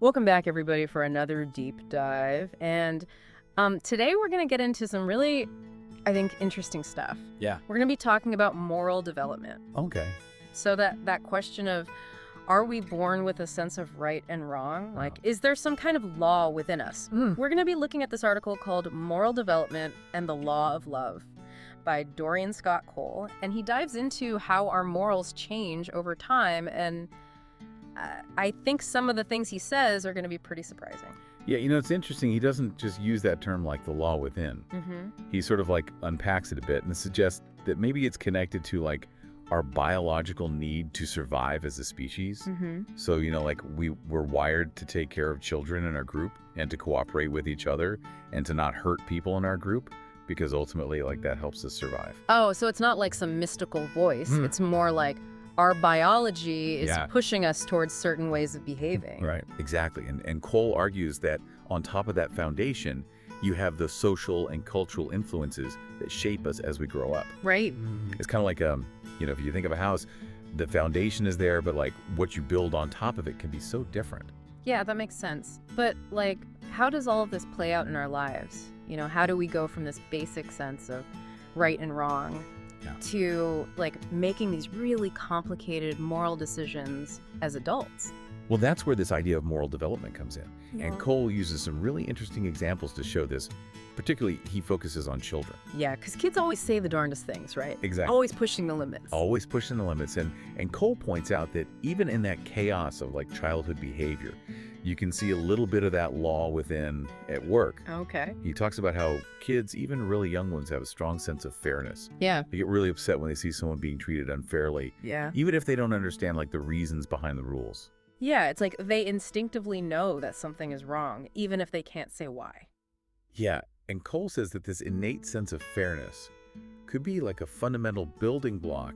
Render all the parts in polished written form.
Welcome back, everybody, for another deep dive. And today we're going to get into some really, I think, interesting stuff. Yeah. We're going to be talking about moral development. Okay. So that question of, are we born with a sense of right and wrong? Like, is there some kind of law within us? We're going to be looking at this article called Moral Development and the Law of Love by Dorian Scott Cole. And he dives into how our morals change over time. And I think some of the things he says are going to be pretty surprising. Yeah, it's interesting. He doesn't just use that term like the law within. He sort of like unpacks it a bit and suggests that maybe it's connected to like our biological need to survive as a species. So, like we're wired to take care of children in our group and to cooperate with each other and to not hurt people in our group because ultimately like that helps us survive. Oh, so it's not like some mystical voice. It's more like our biology is pushing us towards certain ways of behaving. Right, exactly. And Cole argues that on top of that foundation, you have the social and cultural influences that shape us as we grow up. Right. It's kind of like, if you think of a house, the foundation is there, but like what you build on top of it can be so different. Yeah, that makes sense. But like, how does all of this play out in our lives? How do we go from this basic sense of right and wrong to like making these really complicated moral decisions as adults? Well, that's where this idea of moral development comes in. Yeah. And Cole uses some really interesting examples to show this. Particularly, he focuses on children. Yeah, because kids always say the darndest things, right? Exactly. Always pushing the limits. Always pushing the limits. And Cole points out that even in that chaos of like childhood behavior, you can see a little bit of that law within at work. Okay. He talks about how kids, even really young ones, have a strong sense of fairness. Yeah. They get really upset when they see someone being treated unfairly. Yeah. Even if they don't understand like the reasons behind the rules. Yeah, it's like they instinctively know that something is wrong, even if they can't say why. Yeah, and Cole says that this innate sense of fairness could be like a fundamental building block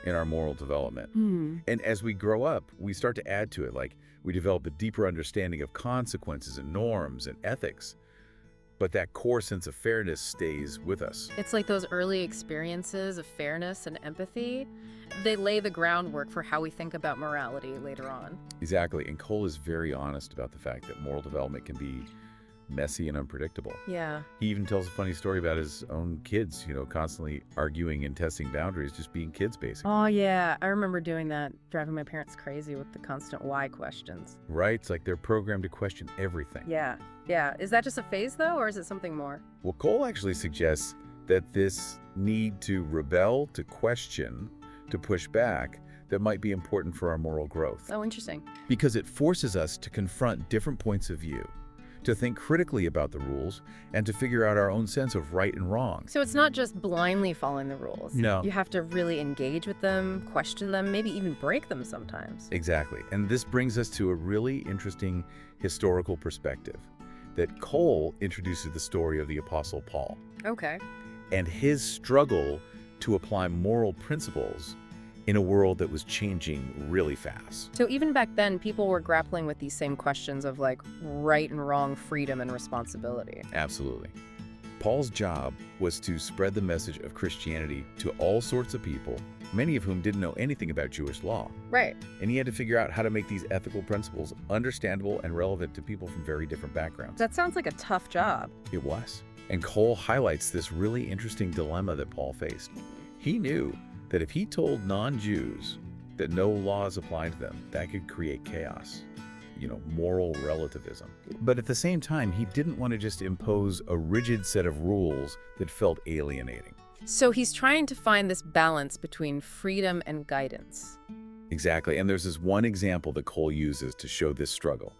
in our moral development. And as we grow up, we start to add to it, like we develop a deeper understanding of consequences and norms and ethics. But that core sense of fairness stays with us. It's like those early experiences of fairness and empathy. They lay the groundwork for how we think about morality later on. Exactly, and Cole is very honest about the fact that moral development can be messy and unpredictable. Yeah. He even tells a funny story about his own kids, constantly arguing and testing boundaries, just being kids, basically. Oh, yeah. I remember doing that, driving my parents crazy with the constant why questions. Right? It's like they're programmed to question everything. Yeah. Yeah. Is that just a phase, though, or is it something more? Well, Cole actually suggests that this need to rebel, to question, to push back, that might be important for our moral growth. Oh, interesting. Because it forces us to confront different points of view, to think critically about the rules, and to figure out our own sense of right and wrong. So it's not just blindly following the rules. No. You have to really engage with them, question them, maybe even break them sometimes. Exactly. And this brings us to a really interesting historical perspective that Cole introduces the story of the Apostle Paul Okay. and his struggle to apply moral principles in a world that was changing really fast. So even back then, people were grappling with these same questions of like right and wrong, freedom and responsibility. Absolutely. Paul's job was to spread the message of Christianity to all sorts of people, many of whom didn't know anything about Jewish law. Right. And he had to figure out how to make these ethical principles understandable and relevant to people from very different backgrounds. That sounds like a tough job. It was. And Cole highlights this really interesting dilemma that Paul faced. He knew that if he told non-Jews that no laws applied to them, that could create chaos, moral relativism. But at the same time, he didn't want to just impose a rigid set of rules that felt alienating. So he's trying to find this balance between freedom and guidance. Exactly. And there's this one example that Cole uses to show this struggle.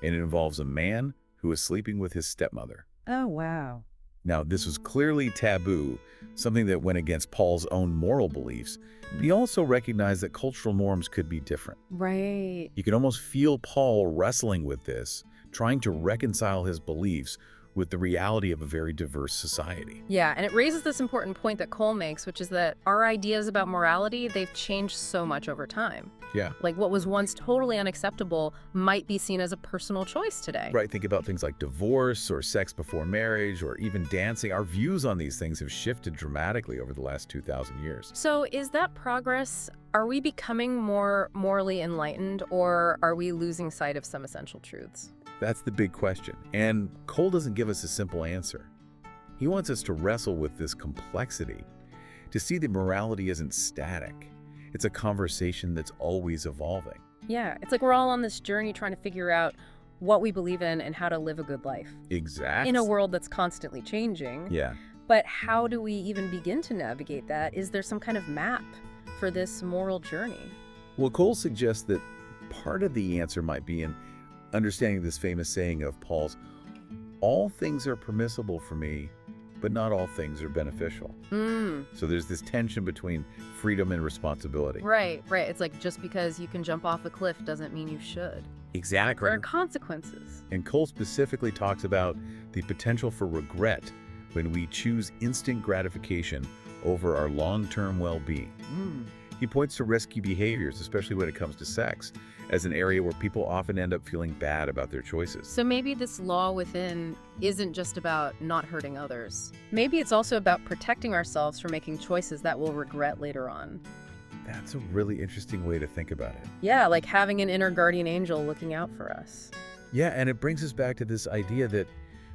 And it involves a man who is sleeping with his stepmother. Oh, wow. Now, this was clearly taboo, something that went against Paul's own moral beliefs, but he also recognized that cultural norms could be different. Right. You can almost feel Paul wrestling with this, trying to reconcile his beliefs with the reality of a very diverse society. Yeah, and it raises this important point that Cole makes, which is that our ideas about morality, they've changed so much over time. Yeah. Like what was once totally unacceptable might be seen as a personal choice today. Right, think about things like divorce or sex before marriage or even dancing. Our views on these things have shifted dramatically over the last 2,000 years. So is that progress? Are we becoming more morally enlightened, or are we losing sight of some essential truths? That's the big question, and Cole doesn't give us a simple answer. He wants us to wrestle with this complexity, to see that morality isn't static. It's a conversation that's always evolving. Yeah, it's like we're all on this journey trying to figure out what we believe in and how to live a good life. Exactly. In a world that's constantly changing. Yeah. But how do we even begin to navigate that? Is there some kind of map for this moral journey? Well, Cole suggests that part of the answer might be in understanding this famous saying of Paul's, all things are permissible for me, but not all things are beneficial. So there's this tension between freedom and responsibility. Right. It's like just because you can jump off a cliff doesn't mean you should. Exactly. There are consequences. And Cole specifically talks about the potential for regret when we choose instant gratification over our long-term well-being. He points to risky behaviors, especially when it comes to sex, as an area where people often end up feeling bad about their choices. So maybe this law within isn't just about not hurting others. Maybe it's also about protecting ourselves from making choices that we'll regret later on. That's a really interesting way to think about it. Yeah, like having an inner guardian angel looking out for us. Yeah, and it brings us back to this idea that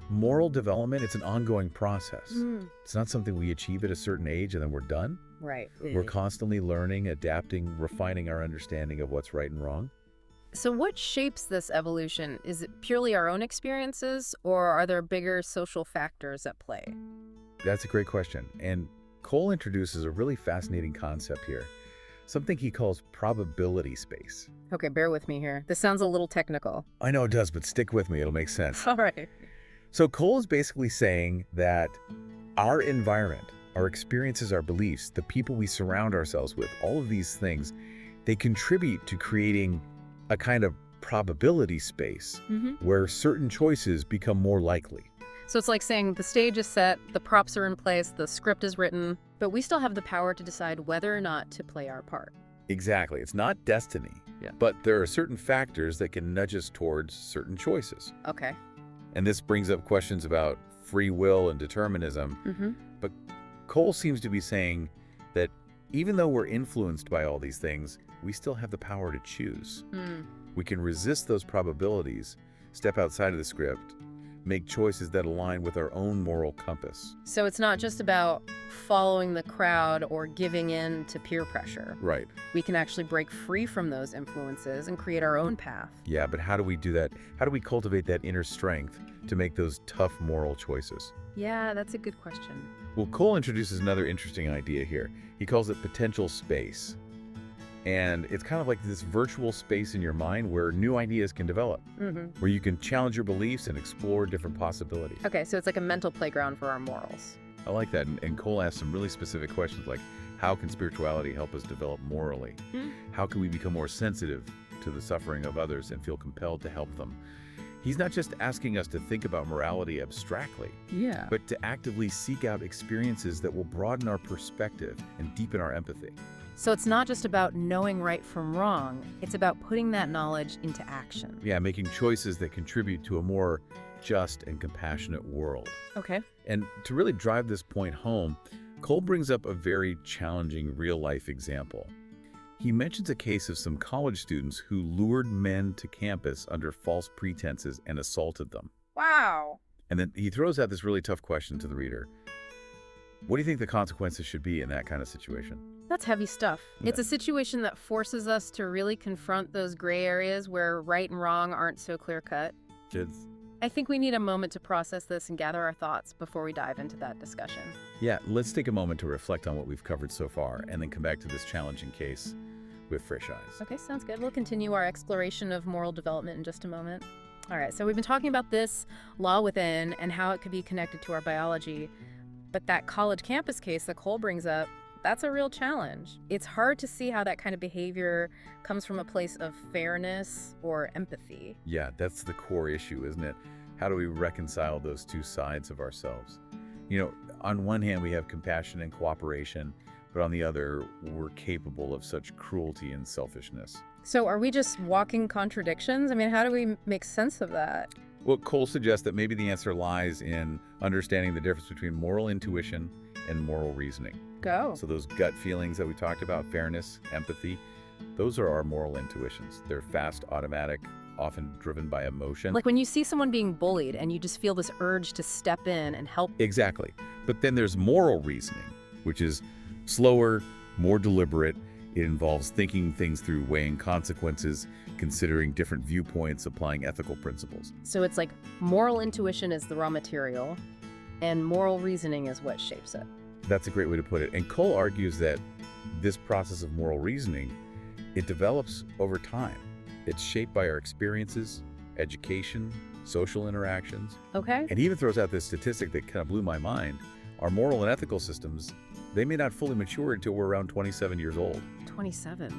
moral development, it's an ongoing process. It's not something we achieve at a certain age and then we're done. Right. We're constantly learning, adapting, refining our understanding of what's right and wrong. So what shapes this evolution? Is it purely our own experiences, or are there bigger social factors at play? That's a great question. And Cole introduces a really fascinating concept here, something he calls probability space. Okay, bear with me here. This sounds a little technical. I know it does, but stick with me. It'll make sense. All right. So Cole is basically saying that our environment, our experiences, our beliefs, the people we surround ourselves with, all of these things, they contribute to creating a kind of probability space where certain choices become more likely. So it's like saying the stage is set, the props are in place, the script is written, but we still have the power to decide whether or not to play our part. Exactly. It's not destiny, but there are certain factors that can nudge us towards certain choices. Okay. And this brings up questions about free will and determinism. But Cole seems to be saying that even though we're influenced by all these things, we still have the power to choose. We can resist those probabilities, step outside of the script, make choices that align with our own moral compass. So it's not just about following the crowd or giving in to peer pressure. Right. We can actually break free from those influences and create our own path. Yeah, but how do we do that? How do we cultivate that inner strength to make those tough moral choices? Yeah, that's a good question. Well, Cole introduces another interesting idea here. He calls it potential space. And it's kind of like this virtual space in your mind where new ideas can develop, where you can challenge your beliefs and explore different possibilities. Okay, so it's like a mental playground for our morals. I like that. And Cole asks some really specific questions like, how can spirituality help us develop morally? How can we become more sensitive to the suffering of others and feel compelled to help them? He's not just asking us to think about morality abstractly, but to actively seek out experiences that will broaden our perspective and deepen our empathy. So it's not just about knowing right from wrong, it's about putting that knowledge into action. Yeah, making choices that contribute to a more just and compassionate world. Okay. And to really drive this point home, Cole brings up a very challenging real-life example. He mentions a case of some college students who lured men to campus under false pretenses and assaulted them. Wow. And then he throws out this really tough question to the reader. What do you think the consequences should be in that kind of situation? That's heavy stuff. Yeah. It's a situation that forces us to really confront those gray areas where right and wrong aren't so clear-cut. Kids. I think we need a moment to process this and gather our thoughts before we dive into that discussion. Yeah, let's take a moment to reflect on what we've covered so far and then come back to this challenging case with fresh eyes. Okay, sounds good. We'll continue our exploration of moral development in just a moment. All right, so we've been talking about this law within and how it could be connected to our biology. But that college campus case that Cole brings up, that's a real challenge. It's hard to see how that kind of behavior comes from a place of fairness or empathy. Yeah, that's the core issue, isn't it? How do we reconcile those two sides of ourselves? On one hand, we have compassion and cooperation, but on the other, we're capable of such cruelty and selfishness. So are we just walking contradictions? I mean, how do we make sense of that? Well, Cole suggests that maybe the answer lies in understanding the difference between moral intuition and moral reasoning. Go. So those gut feelings that we talked about, fairness, empathy, those are our moral intuitions. They're fast, automatic, often driven by emotion. Like when you see someone being bullied and you just feel this urge to step in and help. Exactly. But then there's moral reasoning, which is slower, more deliberate. It involves thinking things through, weighing consequences, considering different viewpoints, applying ethical principles. So it's like moral intuition is the raw material and moral reasoning is what shapes it. That's a great way to put it. And Cole argues that this process of moral reasoning, it develops over time. It's shaped by our experiences, education, social interactions. Okay. And he even throws out this statistic that kind of blew my mind. Our moral and ethical systems, they may not fully mature until we're around 27 years old. 27.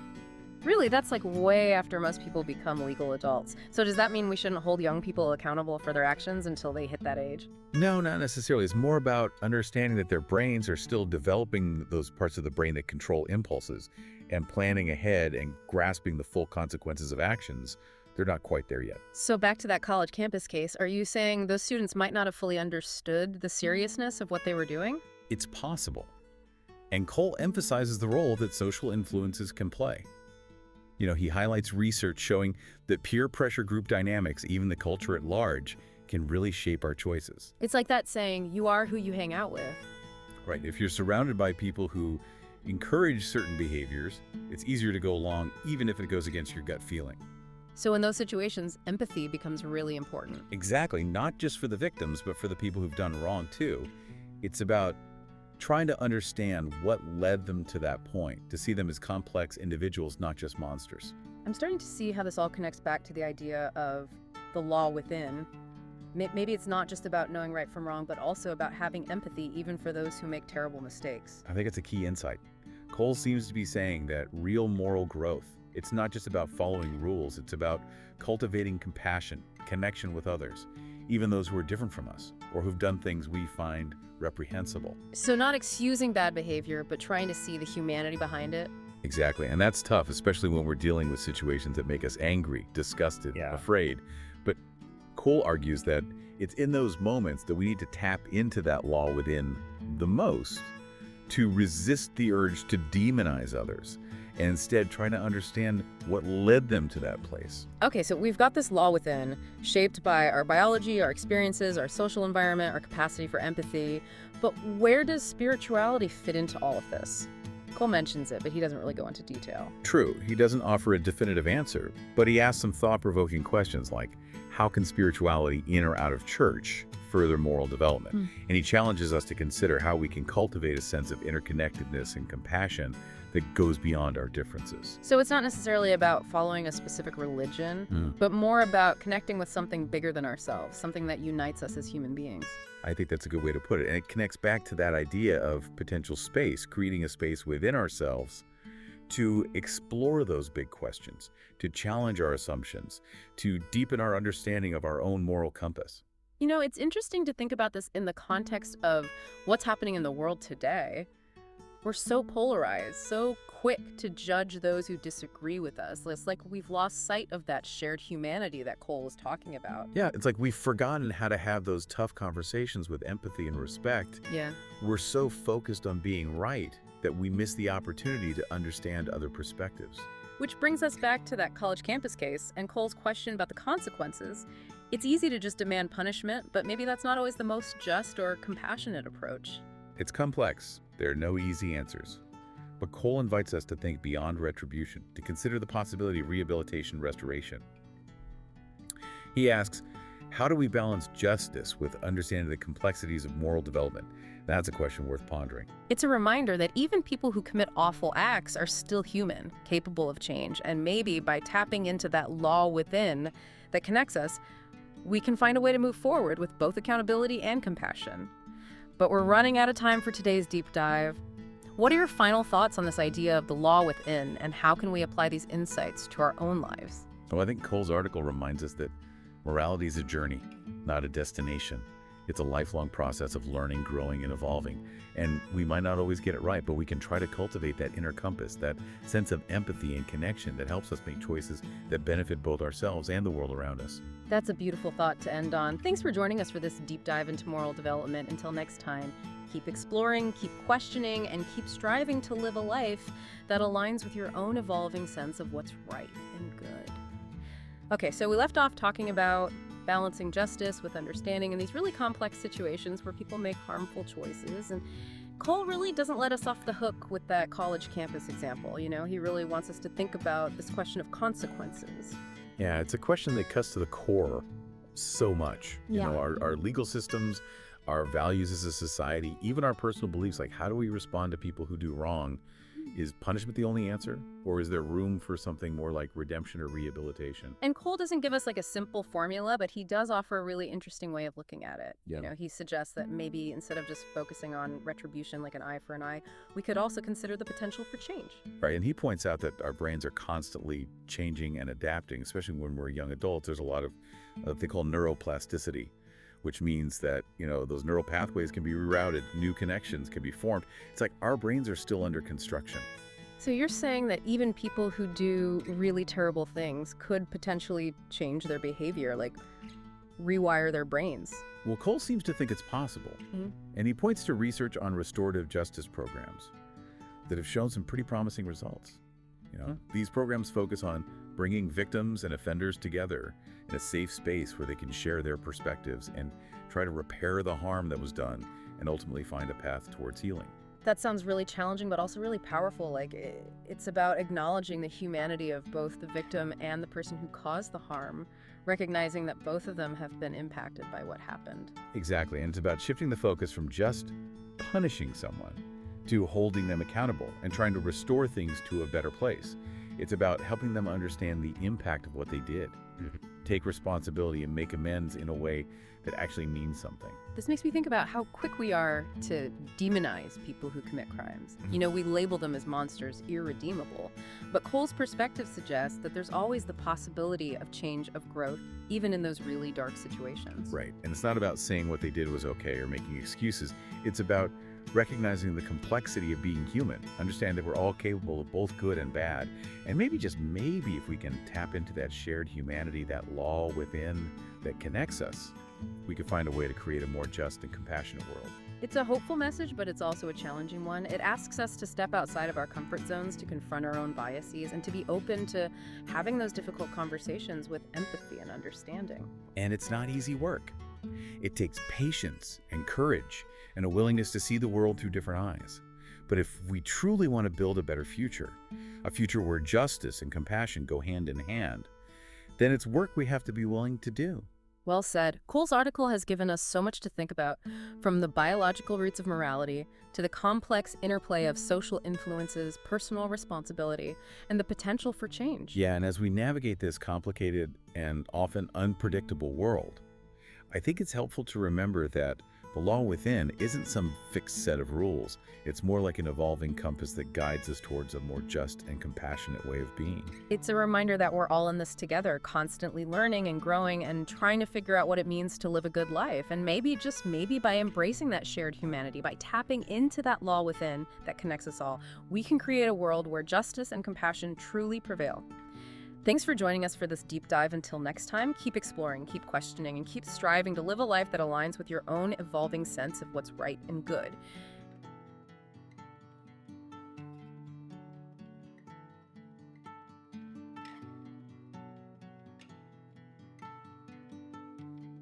Really, that's like way after most people become legal adults. So does that mean we shouldn't hold young people accountable for their actions until they hit that age? No, not necessarily. It's more about understanding that their brains are still developing those parts of the brain that control impulses and planning ahead and grasping the full consequences of actions. They're not quite there yet. So back to that college campus case, are you saying those students might not have fully understood the seriousness of what they were doing? It's possible. And Cole emphasizes the role that social influences can play. He highlights research showing that peer pressure group dynamics, even the culture at large, can really shape our choices. It's like that saying, you are who you hang out with. Right. If you're surrounded by people who encourage certain behaviors, it's easier to go along, even if it goes against your gut feeling. So in those situations, empathy becomes really important. Exactly. Not just for the victims, but for the people who've done wrong, too. It's about trying to understand what led them to that point, to see them as complex individuals, not just monsters. I'm starting to see how this all connects back to the idea of the law within. Maybe it's not just about knowing right from wrong, but also about having empathy even for those who make terrible mistakes. I think it's a key insight. Cole seems to be saying that real moral growth, it's not just about following rules, it's about cultivating compassion, connection with others, even those who are different from us, or who've done things we find reprehensible. So not excusing bad behavior, but trying to see the humanity behind it. Exactly, and that's tough, especially when we're dealing with situations that make us angry, disgusted, afraid. But Cole argues that it's in those moments that we need to tap into that law within the most to resist the urge to demonize others, and instead trying to understand what led them to that place. Okay, so we've got this law within, shaped by our biology, our experiences, our social environment, our capacity for empathy. But where does spirituality fit into all of this? Cole mentions it, but he doesn't really go into detail. True, he doesn't offer a definitive answer, but he asks some thought-provoking questions like, how can spirituality in or out of church further moral development? And he challenges us to consider how we can cultivate a sense of interconnectedness and compassion that goes beyond our differences. So it's not necessarily about following a specific religion, but more about connecting with something bigger than ourselves, something that unites us as human beings. I think that's a good way to put it. And it connects back to that idea of potential space, creating a space within ourselves to explore those big questions, to challenge our assumptions, to deepen our understanding of our own moral compass. It's interesting to think about this in the context of what's happening in the world today. We're so polarized, so quick to judge those who disagree with us. It's like we've lost sight of that shared humanity that Cole was talking about. Yeah, it's like we've forgotten how to have those tough conversations with empathy and respect. Yeah. We're so focused on being right that we miss the opportunity to understand other perspectives. Which brings us back to that college campus case and Cole's question about the consequences. It's easy to just demand punishment, but maybe that's not always the most just or compassionate approach. It's complex. There are no easy answers. But Cole invites us to think beyond retribution, to consider the possibility of rehabilitation and restoration. He asks, how do we balance justice with understanding the complexities of moral development? That's a question worth pondering. It's a reminder that even people who commit awful acts are still human, capable of change, and maybe by tapping into that law within that connects us, we can find a way to move forward with both accountability and compassion. But we're running out of time for today's deep dive. What are your final thoughts on this idea of the law within, and how can we apply these insights to our own lives? Well, I think Cole's article reminds us that morality is a journey. not a destination. It's a lifelong process of learning, growing, and evolving. And we might not always get it right, but we can try to cultivate that inner compass, that sense of empathy and connection that helps us make choices that benefit both ourselves and the world around us. That's a beautiful thought to end on. Thanks for joining us for this deep dive into moral development. Until next time, keep exploring, keep questioning, and keep striving to live a life that aligns with your own evolving sense of what's right and good. Okay, so we left off talking about balancing justice with understanding in these really complex situations where people make harmful choices. And Cole really doesn't let us off the hook with that college campus example. He really wants us to think about this question of consequences. Yeah, it's a question that cuts to the core so much. Our legal systems, our values as a society, even our personal beliefs, like how do we respond to people who do wrong? Is punishment the only answer? Or is there room for something more like redemption or rehabilitation? And Cole doesn't give us like a simple formula, but he does offer a really interesting way of looking at it. Yeah. He suggests that maybe instead of just focusing on retribution like an eye for an eye, we could also consider the potential for change. Right, and he points out that our brains are constantly changing and adapting, especially when we're young adults. There's a lot of what they call neuroplasticity, which means that, those neural pathways can be rerouted, new connections can be formed. It's like our brains are still under construction. So you're saying that even people who do really terrible things could potentially change their behavior, like rewire their brains? Well, Cole seems to think it's possible. Mm-hmm. And he points to research on restorative justice programs that have shown some pretty promising results. These programs focus on bringing victims and offenders together in a safe space where they can share their perspectives and try to repair the harm that was done and ultimately find a path towards healing. That sounds really challenging, but also really powerful. Like, it's about acknowledging the humanity of both the victim and the person who caused the harm, recognizing that both of them have been impacted by what happened. Exactly, and it's about shifting the focus from just punishing someone to holding them accountable and trying to restore things to a better place. It's about helping them understand the impact of what they did, take responsibility and make amends in a way that actually means something. This makes me think about how quick we are to demonize people who commit crimes. We label them as monsters, irredeemable. But Cole's perspective suggests that there's always the possibility of change, of growth, even in those really dark situations. Right, and it's not about saying what they did was okay or making excuses. It's about recognizing the complexity of being human, understand that we're all capable of both good and bad, and maybe, just maybe, if we can tap into that shared humanity, that law within that connects us, we could find a way to create a more just and compassionate world. It's a hopeful message, but it's also a challenging one. It asks us to step outside of our comfort zones, to confront our own biases, and to be open to having those difficult conversations with empathy and understanding. And it's not easy work. It takes patience and courage and a willingness to see the world through different eyes. But if we truly want to build a better future, a future where justice and compassion go hand in hand, then it's work we have to be willing to do. Well said. Cole's article has given us so much to think about, from the biological roots of morality to the complex interplay of social influences, personal responsibility, and the potential for change. Yeah, and as we navigate this complicated and often unpredictable world, I think it's helpful to remember that the law within isn't some fixed set of rules. It's more like an evolving compass that guides us towards a more just and compassionate way of being. It's a reminder that we're all in this together, constantly learning and growing and trying to figure out what it means to live a good life. And maybe, just maybe, by embracing that shared humanity, by tapping into that law within that connects us all, we can create a world where justice and compassion truly prevail. Thanks for joining us for this deep dive. Until next time, keep exploring, keep questioning, and keep striving to live a life that aligns with your own evolving sense of what's right and good.